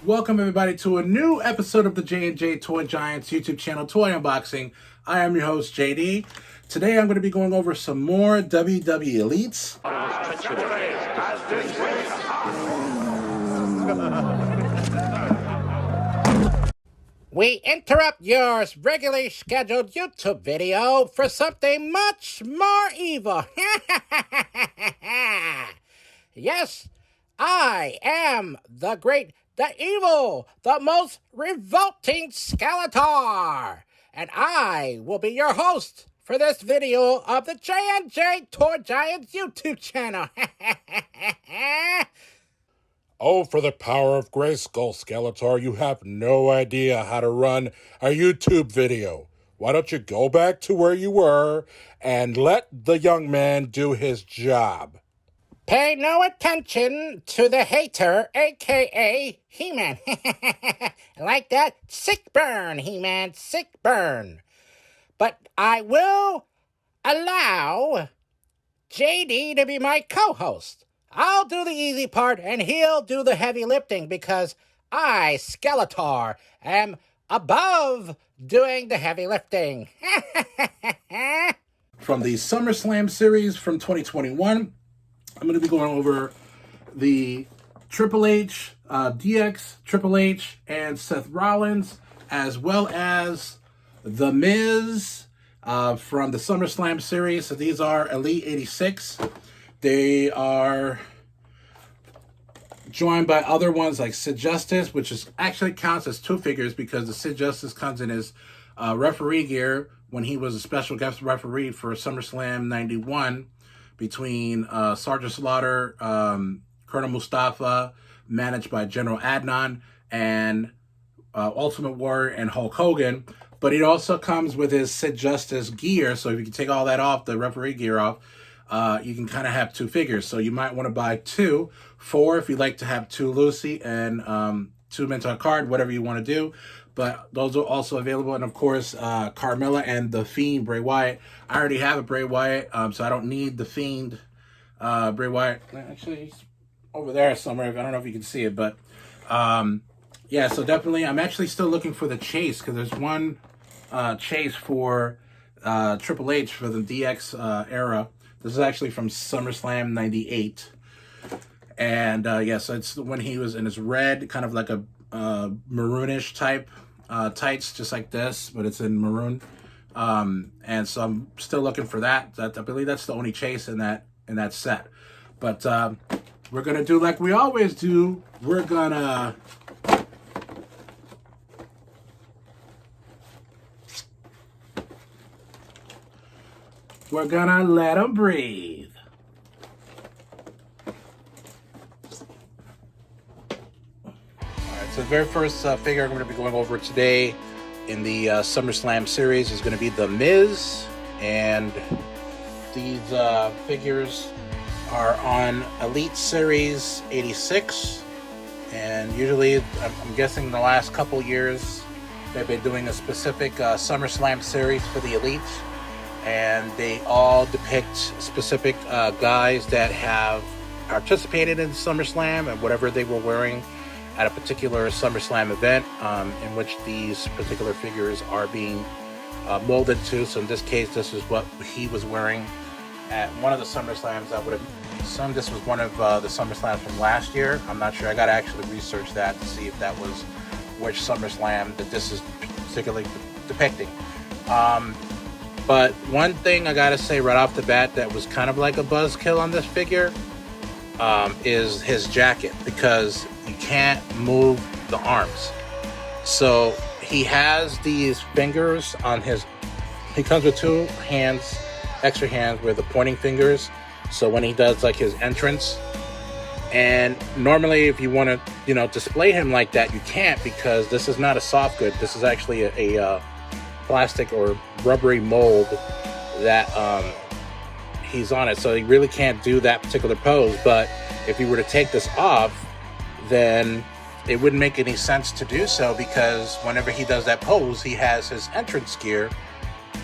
Welcome everybody to a new episode of the J&J Toy Giants YouTube channel, Toy Unboxing. I am your host, JD. Today I'm going to be going over some more WWE Elites. We interrupt your regularly scheduled YouTube video for something much more evil. Yes, I am the great, the evil, the most revolting Skeletor. And I will be your host for this video of the J&J Toy Giants YouTube channel. Oh, for the power of Grayskull, Skeletor, you have no idea how to run a YouTube video. Why don't you go back to where you were and let the young man do his job? Pay no attention to the hater, a.k.a. He-Man. Like that? Sick burn, He-Man, sick burn. But I will allow JD to be my co-host. I'll do the easy part and he'll do the heavy lifting because I, Skeletor, am above doing the heavy lifting. From the SummerSlam series from 2021, I'm going to be going over the Triple H, DX, Triple H, and Seth Rollins, as well as The Miz from the SummerSlam series. So these are Elite 86. They are joined by other ones like Sid Justice, which is actually counts as two figures because the Sid Justice comes in his referee gear when he was a special guest referee for SummerSlam 91 between Sergeant Slaughter, Colonel Mustafa, managed by General Adnan, and Ultimate Warrior and Hulk Hogan. But it also comes with his Sid Justice gear, so if you can take all that off, the referee gear off, you can kind of have two figures. So you might want to buy two, four if you like to have two Lucy, and two mint on card, whatever you want to do. But those are also available. And of course, Carmella and The Fiend, Bray Wyatt. I already have a Bray Wyatt, so I don't need The Fiend, Bray Wyatt. Actually, he's over there somewhere. I don't know if you can see it, but yeah, so definitely, I'm actually still looking for the chase because there's one chase for Triple H for the DX era. This is actually from SummerSlam 98. And yeah, so it's when he was in his red, kind of like a maroonish type tights, just like this, but it's in maroon. And so I'm still looking for that. I believe that's the only chase in that set. But we're gonna do like we always do. We're gonna let them breathe. So the very first figure I'm going to be going over today in the SummerSlam series is going to be The Miz. And these figures are on Elite Series 86. And usually, I'm guessing the last couple years, they've been doing a specific SummerSlam series for the Elites. And they all depict specific guys that have participated in SummerSlam and whatever they were wearing at a particular SummerSlam event in which these particular figures are being molded to. So in this case, this is what he was wearing at one of the SummerSlams. I would have assumed this was one of the SummerSlams from last year. I'm not sure. I got to actually research that to see if that was which SummerSlam that this is particularly depicting. But one thing I got to say right off the bat that was kind of like a buzzkill on this figure is his jacket, because you can't move the arms. So he has these fingers on his, he comes with two hands, extra hands with the pointing fingers. So when he does like his entrance, and normally if you want to, display him like that, you can't, because this is not a soft good. This is actually a plastic or rubbery mold that he's on it. So he really can't do that particular pose. But if you were to take this off, then it wouldn't make any sense to do so, because whenever he does that pose, he has his entrance gear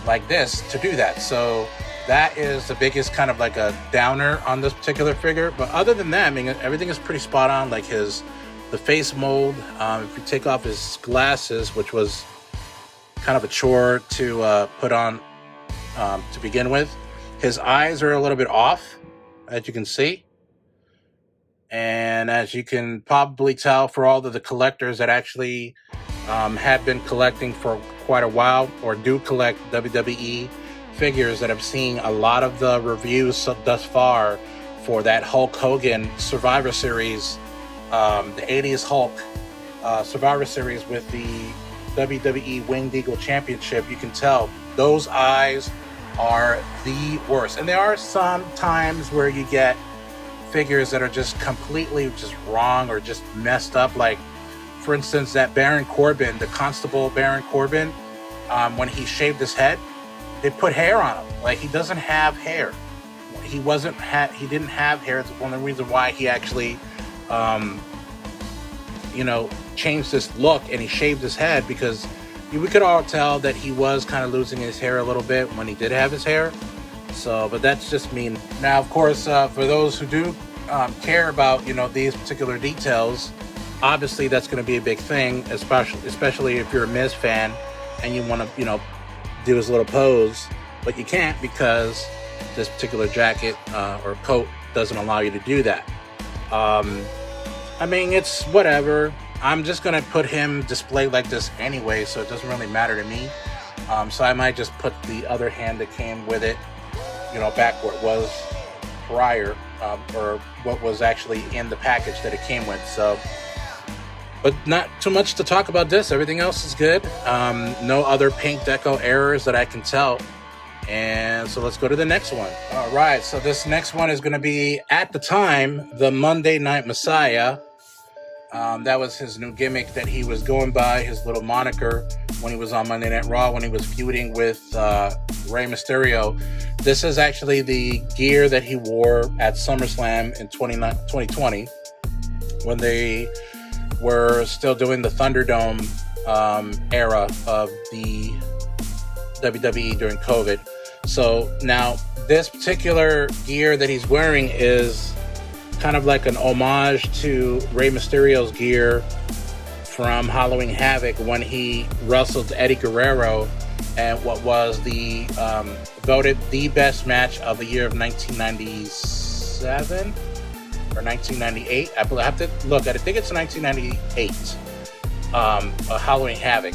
like this to do that. So that is the biggest kind of like a downer on this particular figure. But other than that, I mean, everything is pretty spot on. Like his the face mold. If you take off his glasses, which was kind of a chore to put on to begin with, his eyes are a little bit off, as you can see. And as you can probably tell, for all of the collectors that actually had been collecting for quite a while, or do collect WWE figures, that have seen a lot of the reviews thus far for that Hulk Hogan Survivor Series, the 80s Hulk Survivor Series with the WWE Winged Eagle Championship, you can tell those eyes are the worst. And there are some times where you get figures that are just completely just wrong or just messed up. Like, for instance, that Baron Corbin, the Constable Baron Corbin, when he shaved his head, they put hair on him. Like, he doesn't have hair. He didn't have hair. It's one of the reasons why he actually, changed his look and he shaved his head, because we could all tell that he was kind of losing his hair a little bit when he did have his hair. So, but that's just me. Now, of course, for those who do care about, these particular details, obviously that's going to be a big thing, especially if you're a Miz fan and you want to, do his little pose, but you can't because this particular jacket or coat doesn't allow you to do that. It's whatever. I'm just going to put him displayed like this anyway, so it doesn't really matter to me. So I might just put the other hand that came with it, back where it was prior, or what was actually in the package that it came with. So, but not too much to talk about this. Everything else is good. No other paint deco errors that I can tell. And so let's go to the next one. All right. So this next one is going to be, at the time, the Monday Night Messiah. That was his new gimmick that he was going by, his little moniker when he was on Monday Night Raw, when he was feuding with Rey Mysterio. This is actually the gear that he wore at SummerSlam in 2020, when they were still doing the Thunderdome era of the WWE during COVID. So now this particular gear that he's wearing is kind of like an homage to Rey Mysterio's gear from Halloween Havoc, when he wrestled Eddie Guerrero, and what was the voted the best match of the year of 1997 or 1998. I have to look at it. I think it's 1998. Halloween Havoc,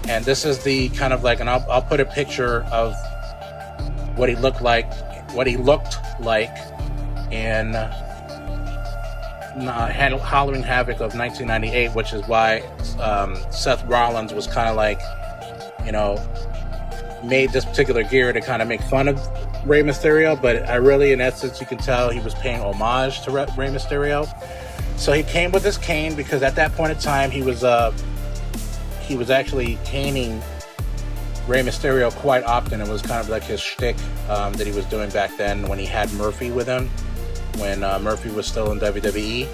and this is the kind of like, and I'll put a picture of what he looked like in Halloween Havoc of 1998, which is why Seth Rollins was kind of like, made this particular gear to kind of make fun of Rey Mysterio. But I really, in essence, you can tell he was paying homage to Rey Mysterio. So he came with his cane, because at that point in time he was actually caning Rey Mysterio quite often. It was kind of like his shtick that he was doing back then when he had Murphy with him, when Murphy was still in WWE.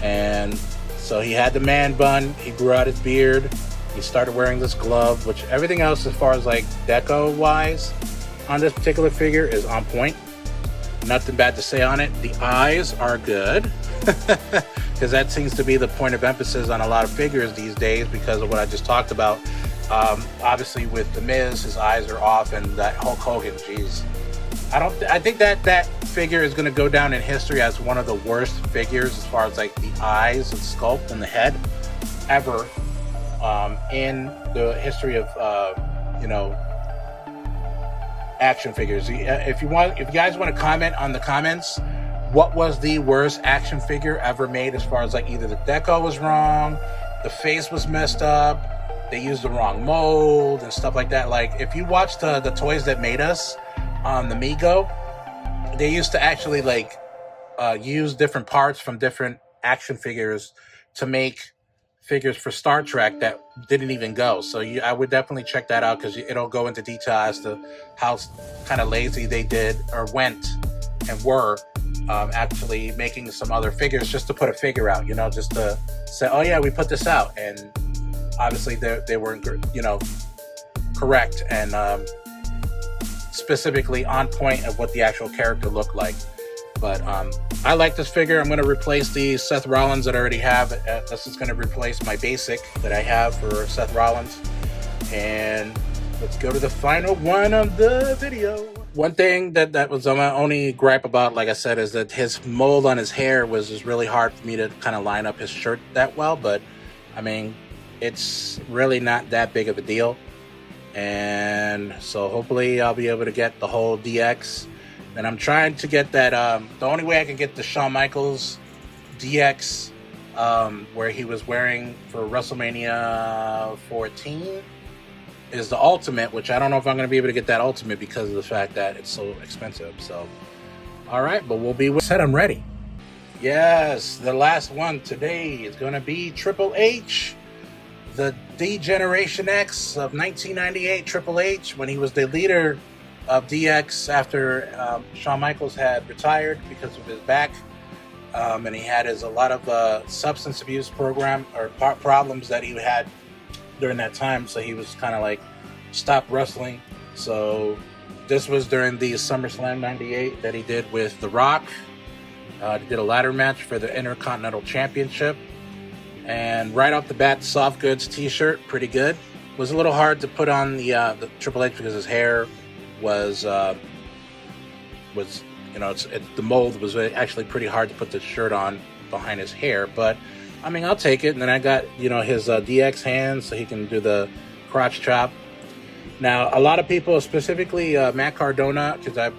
And so he had the man bun, he grew out his beard, he started wearing this glove, which everything else as far as like deco wise on this particular figure is on point. Nothing bad to say on it. The eyes are good, because that seems to be the point of emphasis on a lot of figures these days, because of what I just talked about. Obviously with The Miz, his eyes are off, and that Hulk Hogan, geez. I think that figure is going to go down in history as one of the worst figures as far as like the eyes and sculpt and the head ever in the history of action figures. If you guys want to comment on the comments, what was the worst action figure ever made, as far as like either the deco was wrong, the face was messed up, they used the wrong mold and stuff like that. Like, if you watch the Toys That Made Us on the Mego, they used to actually like use different parts from different action figures to make figures for Star Trek that didn't even go. So I would definitely check that out, because it'll go into detail as to how kind of lazy they did or went and were actually making some other figures just to put a figure out, just to say, oh yeah, we put this out. And obviously they weren't, correct and specifically on point of what the actual character looked like. But I like this figure. I'm going to replace the Seth Rollins that I already have. This is going to replace my basic that I have for Seth Rollins. And let's go to the final one of the video. One thing that was my only gripe about, like I said, is that his mold on his hair was just really hard for me to kind of line up his shirt that well. But, I mean, it's really not that big of a deal. And so hopefully I'll be able to get the whole DX. And I'm trying to get that, the only way I can get the Shawn Michaels DX, where he was wearing for WrestleMania 14, is the Ultimate, which I don't know if I'm going to be able to get that Ultimate because of the fact that it's so expensive. So, all right, but we'll be said I'm ready. Yes, the last one today is going to be Triple H, the D-Generation X of 1998 Triple H, when he was the leader of DX after Shawn Michaels had retired because of his back, and he had a lot of substance abuse problems that he had during that time, so he was kind of like stopped wrestling. So this was during the SummerSlam 98 that he did with The Rock. He did a ladder match for the Intercontinental Championship, and right off the bat, soft goods t-shirt, pretty good. It was a little hard to put on the Triple H because his hair was the mold was actually pretty hard to put the shirt on behind his hair, but I mean, I'll take it. And then I got, his DX hands so he can do the crotch chop. Now, a lot of people, specifically Matt Cardona, because I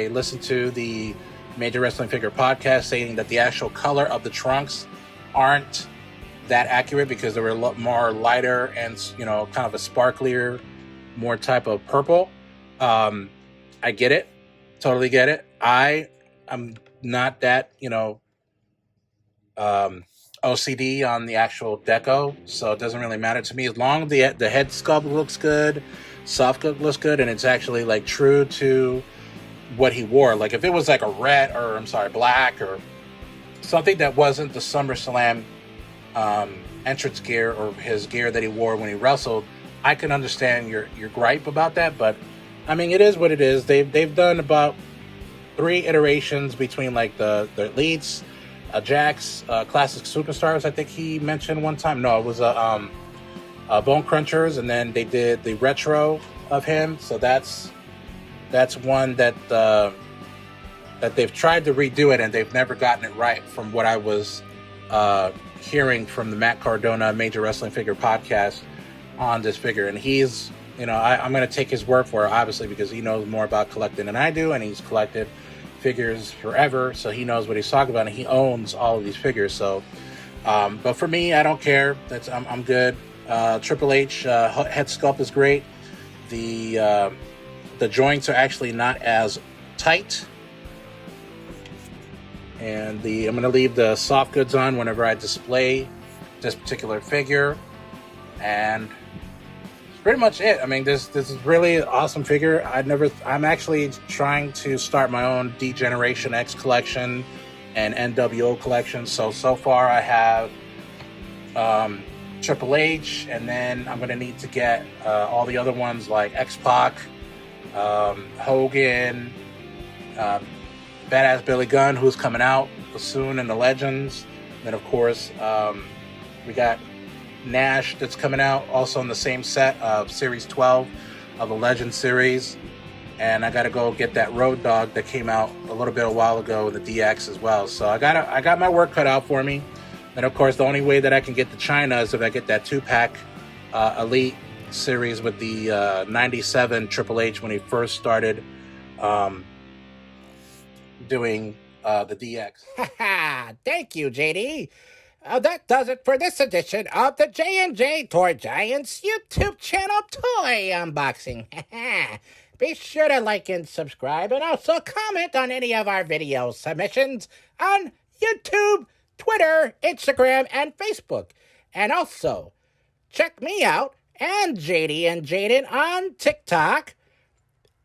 listened to the Major Wrestling Figure podcast saying that the actual color of the trunks aren't that accurate because they were a lot more lighter and, kind of a sparklier, more type of purple. I get it. Totally get it. I'm not that, OCD on the actual deco, so it doesn't really matter to me as long as the head sculpt looks good, soft sculpt looks good, and it's actually like true to what he wore. Like if it was like a black or something that wasn't the SummerSlam entrance gear or his gear that he wore when he wrestled, I can understand your gripe about that. But I mean, it is what it is. They've done about 3 iterations between like the elites, Jack's Classic Superstars, I think he mentioned one time. No, it was Bone Crunchers, and then they did the retro of him. So that's one that they've tried to redo it, and they've never gotten it right from what I was hearing from the Matt Cardona Major Wrestling Figure podcast on this figure. And he's, I'm going to take his word for it, obviously, because he knows more about collecting than I do, and he's collected figures forever, so he knows what he's talking about, and he owns all of these figures. So but for me, I don't care. I'm good. Triple H head sculpt is great. The joints are actually not as tight, and I'm going to leave the soft goods on whenever I display this particular figure, and pretty much it. I mean, this is really an awesome figure. I'm actually trying to start my own D-Generation X collection and NWO collection. So far I have Triple H, and then I'm going to need to get all the other ones like X-Pac, Hogan, Badass Billy Gunn, who's coming out soon in the Legends. And then, of course, we got Nash that's coming out also in the same set of Series 12 of the Legend series. And I got to go get that Road Dogg that came out a while ago in the DX as well. So I got my work cut out for me. And of course, the only way that I can get to China is if I get that 2-pack Elite series with the 97 Triple H when he first started doing the DX. Thank you, JD. That does it for this edition of the J&J Toy Giants YouTube channel toy unboxing. Be sure to like and subscribe, and also comment on any of our video submissions on YouTube, Twitter, Instagram, and Facebook. And also, check me out and JD and Jaden on TikTok.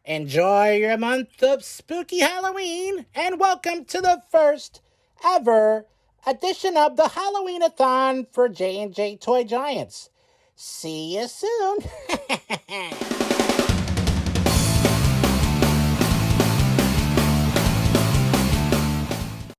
Enjoy your month of spooky Halloween, and welcome to the first ever edition of the Halloween-a-thon for J&J Toy Giants. See you soon.